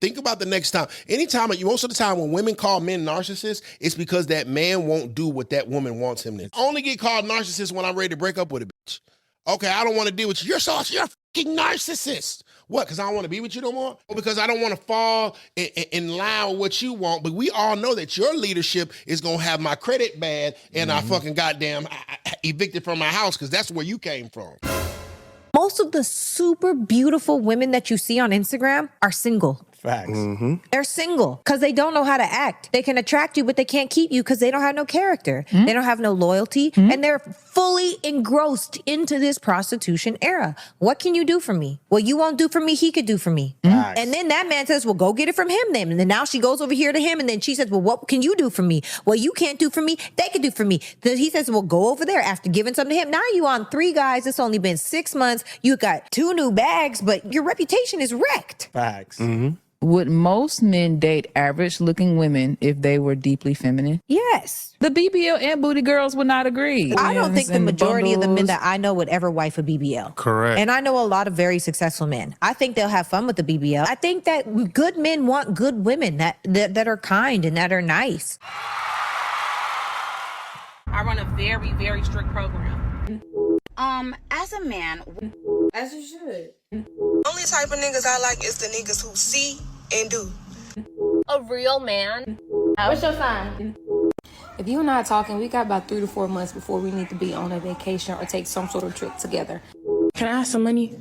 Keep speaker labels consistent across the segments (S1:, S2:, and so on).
S1: Think about the next time. Most of the time when women call men narcissists, it's because that man won't do what that woman wants him to. I only get called narcissist when I'm ready to break up with a bitch. Okay, I don't want to deal with you. You're a fucking narcissist. What, because I don't want to be with you no more? Or because I don't want to fall in line with what you want? But we all know that your leadership is going to have my credit bad and I fucking goddamn evicted from my house because that's where you came from.
S2: Most of the super beautiful women that you see on Instagram are single.
S3: Facts.
S2: They're single because they don't know how to act. They can attract you, but they can't keep you because they don't have no character. They don't have no loyalty, and they're fully engrossed into this prostitution era. What can you do for me? What you won't do for me, he could do for me. And then that man says, well, go get it from him then. And then now she goes over here to him, and then she says, well, what can you do for me? What you can't do for me, they can do for me. Then he says, well, go over there after giving something to him. Now you on 3 guys. It's only been 6 months. You got 2 new bags, but your reputation is wrecked.
S3: Facts.
S4: Would most men date average-looking women if they were deeply feminine?
S2: Yes.
S4: The BBL and booty girls would not agree.
S2: I don't think the
S4: And
S2: majority of the men
S4: bundles.
S2: that I know would ever wife a BBL.
S1: Correct.
S2: And I know a lot of very successful men. I think they'll have fun with the BBL. I think that good men want good women that are kind and that are nice.
S5: I run a very, very strict program.
S6: As a man,
S5: As you should.
S7: Only type of niggas I like is the niggas who see and do.
S5: A real man. What's your sign?
S8: If you and I are talking, we got about 3 to 4 months before we need to be on a vacation or take some sort of trip together.
S7: Can I have some money?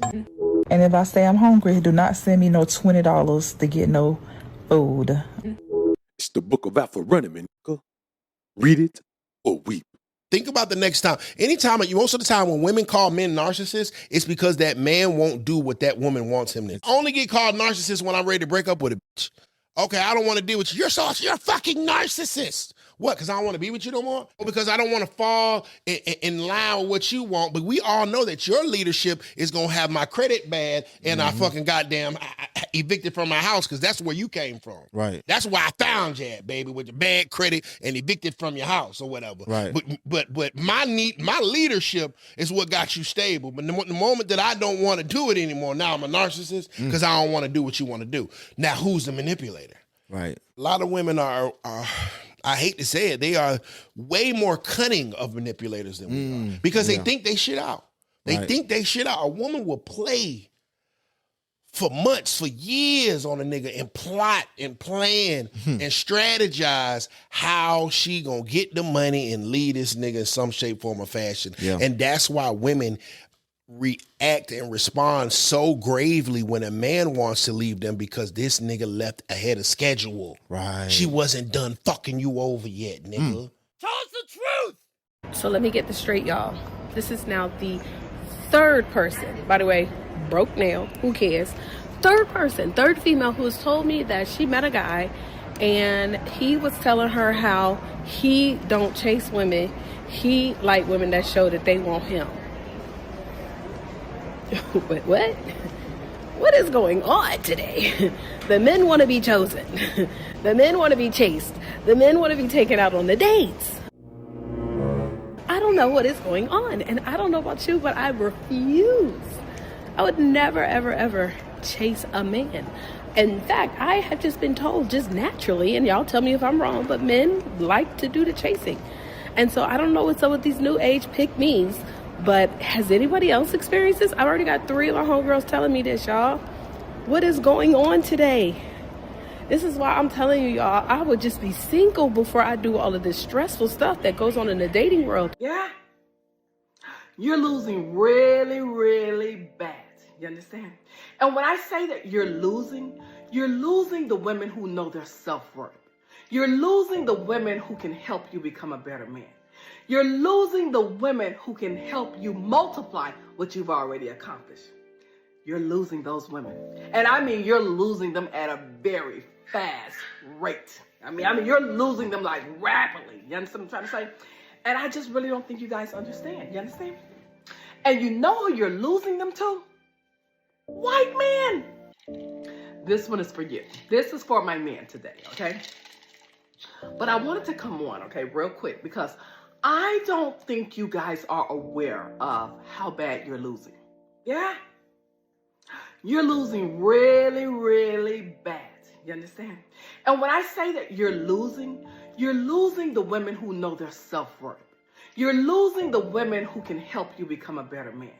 S9: And if I say I'm hungry, do not send me no $20 to get no food.
S10: It's the book of AlphaRonomy. Read it or weep.
S1: Think about the next time. Most of the time when women call men narcissists, it's because that man won't do what that woman wants him to. I only get called narcissist when I'm ready to break up with a bitch. Okay, I don't want to deal with you. You're a fucking narcissist. What, because I don't want to be with you no more? Or because I don't want to fall in line with what you want? But we all know that your leadership is going to have my credit bad and I fucking goddamn evicted from my house because that's where you came from.
S3: Right.
S1: That's why I found you at, baby, with your bad credit and evicted from your house or whatever.
S3: Right.
S1: But my leadership is what got you stable. But the moment that I don't want to do it anymore, now I'm a narcissist because I don't want to do what you want to do. Now, who's the manipulator?
S3: Right.
S1: A lot of women are I hate to say it, they are way more cunning of manipulators than we are because they think they shit out. They think they shit out. A woman will play for months, for years on a nigga and plot and plan and strategize how she gonna get the money and lead this nigga in some shape, form, or fashion.
S3: Yeah.
S1: And that's why women react and respond so gravely when a man wants to leave them because this nigga left ahead of schedule.
S3: Right.
S1: She wasn't done fucking you over yet, nigga.
S5: Tell us the truth. So let me get this straight, y'all. This is now the 3rd person. By the way, broke now. Who cares? 3rd person, 3rd female who has told me that she met a guy and he was telling her how he don't chase women. He like women that show that they want him. Wait, what? What is going on today? The men want to be chosen. The men want to be chased. The men want to be taken out on the dates. I don't know what is going on. And I don't know about you, but I refuse. I would never, ever, ever chase a man. In fact, I have just been told just naturally, and y'all tell me if I'm wrong, but men like to do the chasing. And so I don't know what's up with these new age pick-me's. But has anybody else experienced this? I've already got 3 of my homegirls telling me this, y'all. What is going on today? This is why I'm telling you, y'all, I would just be single before I do all of this stressful stuff that goes on in the dating world.
S7: Yeah. You're losing really, really bad. You understand? And when I say that you're losing the women who know their self-worth. You're losing the women who can help you become a better man. You're losing the women who can help you multiply what you've already accomplished. You're losing those women. And I mean, you're losing them at a very fast rate. I mean, you're losing them like rapidly. You understand what I'm trying to say? And I just really don't think you guys understand. You understand? And you know who you're losing them to? White men. This one is for you. This is for my man today, okay? But I wanted to come on, okay, real quick, because I don't think you guys are aware of how bad you're losing. Yeah? You're losing really, really bad. You understand? And when I say that you're losing the women who know their self-worth. You're losing the women who can help you become a better man.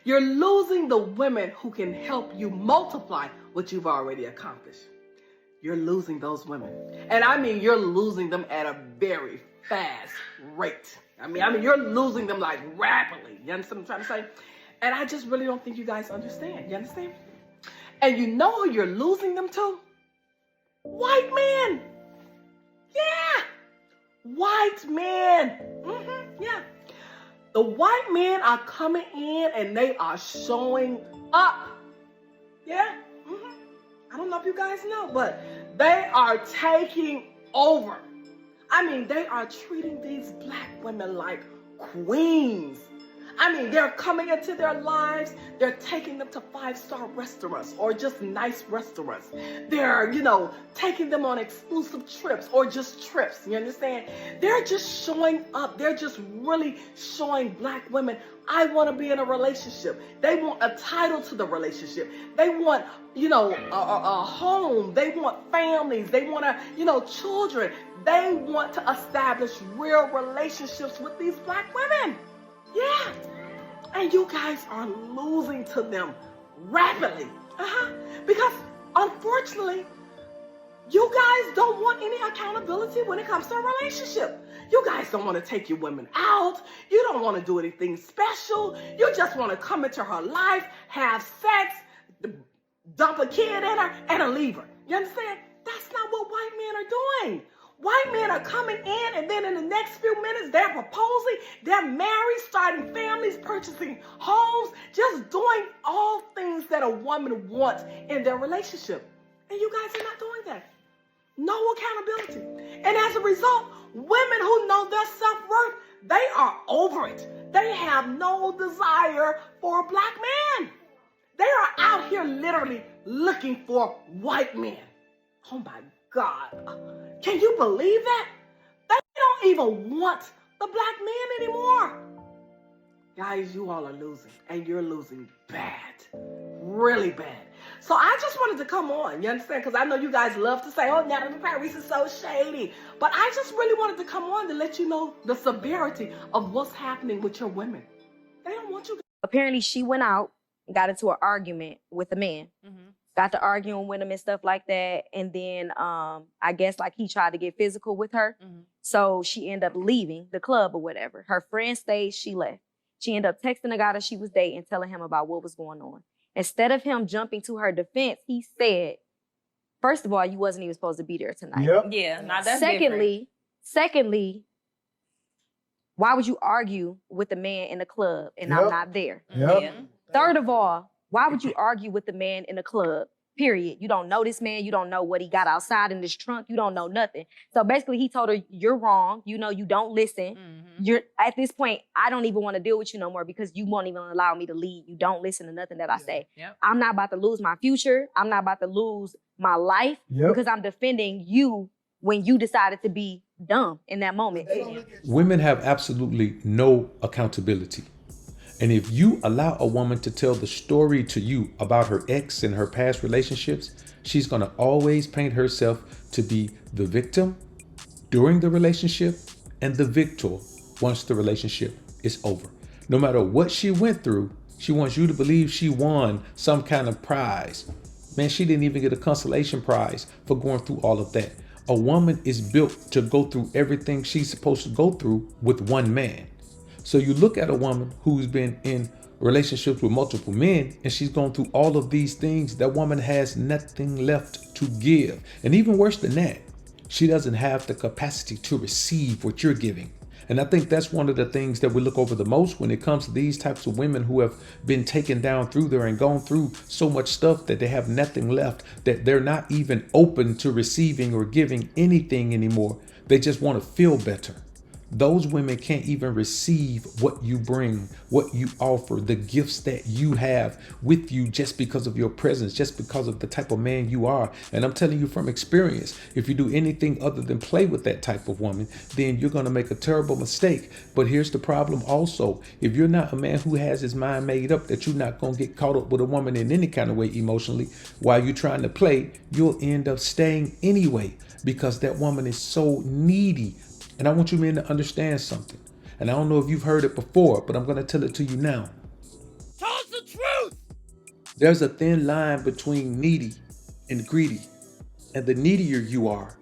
S7: You're losing the women who can help you multiply what you've already accomplished. You're losing those women. And I mean, you're losing them at a very fast rate. I mean, you're losing them like rapidly. You understand what I'm trying to say? And I just really don't think you guys understand. You understand? And you know who you're losing them to? White men. Yeah. White men. Yeah. The white men are coming in and they are showing up. Yeah. I don't know if you guys know, but they are taking over. I mean, they are treating these black women like queens. I mean, they're coming into their lives. They're taking them to 5-star restaurants or just nice restaurants. They're, taking them on exclusive trips or just trips. You understand? They're just showing up. They're just really showing black women, I want to be in a relationship. They want a title to the relationship. They want, a home. They want families. They want children. They want to establish real relationships with these black women. Yeah. And you guys are losing to them rapidly. Because unfortunately, you guys don't want any accountability when it comes to a relationship. You guys don't want to take your women out. You don't want to do anything special. You just want to come into her life, have sex, dump a kid in her, and leave her. You understand? That's not what white men are doing. White men are coming in, and then in the next few minutes, they're proposing, they're married, starting families, purchasing homes, just doing all things that a woman wants in their relationship. And you guys are not doing that. No accountability. And as a result, women who know their self-worth, they are over it. They have no desire for a black man. They are out here literally looking for white men. Oh my God. Can you believe that? They don't even want the black man anymore. Guys, you all are losing, and you're losing bad. Really bad. So I just wanted to come on, you understand? Because I know you guys love to say, oh, Natalie Paris is so shady. But I just really wanted to come on to let you know the severity of what's happening with your women. They don't want you.
S3: Apparently, she went out and got into an argument with a man. Got to arguing with him and stuff like that. And then I guess like he tried to get physical with her. So she ended up leaving the club or whatever. Her friend stayed, she left. She ended up texting the guy that she was dating, telling him about what was going on. Instead of him jumping to her defense, he said, first of all, you wasn't even supposed to be there tonight.
S11: Yeah, now that's
S3: Secondly, why would you argue with the man in the club and I'm not there? Third of all, why would you argue with the man in the club? Period. You don't know this man. You don't know what he got outside in this trunk. You don't know nothing. So basically, he told her, you're wrong. You don't listen. You're at this point, I don't even want to deal with you no more because you won't even allow me to lead. You don't listen to nothing that I say. I'm not about to lose my future. I'm not about to lose my life because I'm defending you when you decided to be dumb in that moment.
S12: Women have absolutely no accountability. And if you allow a woman to tell the story to you about her ex and her past relationships, she's going to always paint herself to be the victim during the relationship and the victor once the relationship is over. No matter what she went through, she wants you to believe she won some kind of prize. Man, she didn't even get a consolation prize for going through all of that. A woman is built to go through everything she's supposed to go through with one man. So you look at a woman who's been in relationships with multiple men and she's gone through all of these things. That woman has nothing left to give. And even worse than that, she doesn't have the capacity to receive what you're giving. And I think that's one of the things that we look over the most when it comes to these types of women who have been taken down through there and gone through so much stuff that they have nothing left, that they're not even open to receiving or giving anything anymore. They just want to feel better. Those women can't even receive what you bring, what you offer, the gifts that you have with you just because of your presence, just because of the type of man you are. And I'm telling you from experience, if you do anything other than play with that type of woman, then you're going to make a terrible mistake. But here's the problem also. If you're not a man who has his mind made up that you're not going to get caught up with a woman in any kind of way emotionally while you're trying to play, you'll end up staying anyway because that woman is so needy. And I want you men to understand something. And I don't know if you've heard it before, but I'm going to tell it to you now.
S1: Tell us the truth.
S12: There's a thin line between needy and greedy. And the needier you are,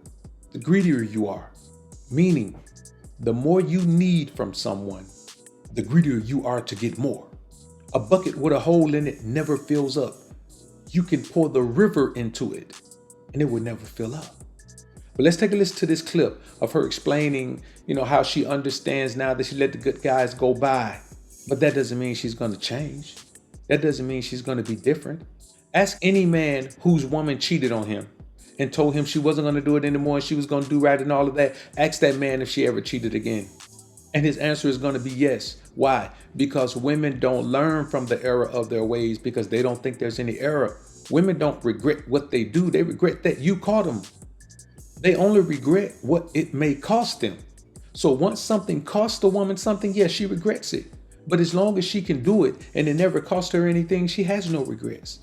S12: the greedier you are. Meaning, the more you need from someone, the greedier you are to get more. A bucket with a hole in it never fills up. You can pour the river into it and it will never fill up. But let's take a listen to this clip of her explaining, how she understands now that she let the good guys go by. But that doesn't mean she's going to change. That doesn't mean she's going to be different. Ask any man whose woman cheated on him and told him she wasn't going to do it anymore and she was going to do right and all of that. Ask that man if she ever cheated again. And his answer is going to be yes. Why? Because women don't learn from the error of their ways because they don't think there's any error. Women don't regret what they do. They regret that you caught them. They only regret what it may cost them. So once something costs a woman something, yes, she regrets it. But as long as she can do it and it never cost her anything, she has no regrets.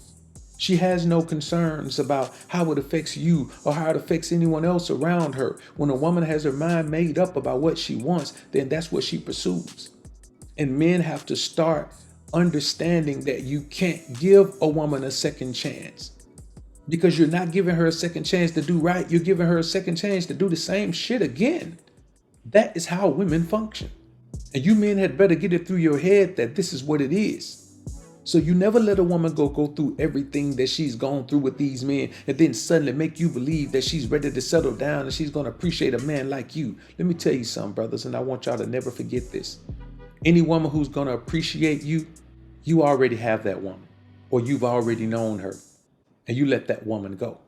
S12: She has no concerns about how it affects you or how it affects anyone else around her. When a woman has her mind made up about what she wants, then that's what she pursues. And men have to start understanding that you can't give a woman a second chance. Because you're not giving her a second chance to do right. You're giving her a second chance to do the same shit again. That is how women function. And you men had better get it through your head that this is what it is. So you never let a woman go through everything that she's gone through with these men and then suddenly make you believe that she's ready to settle down and she's going to appreciate a man like you. Let me tell you something, brothers, and I want y'all to never forget this. Any woman who's going to appreciate you, you already have that woman or you've already known her. And you let that woman go.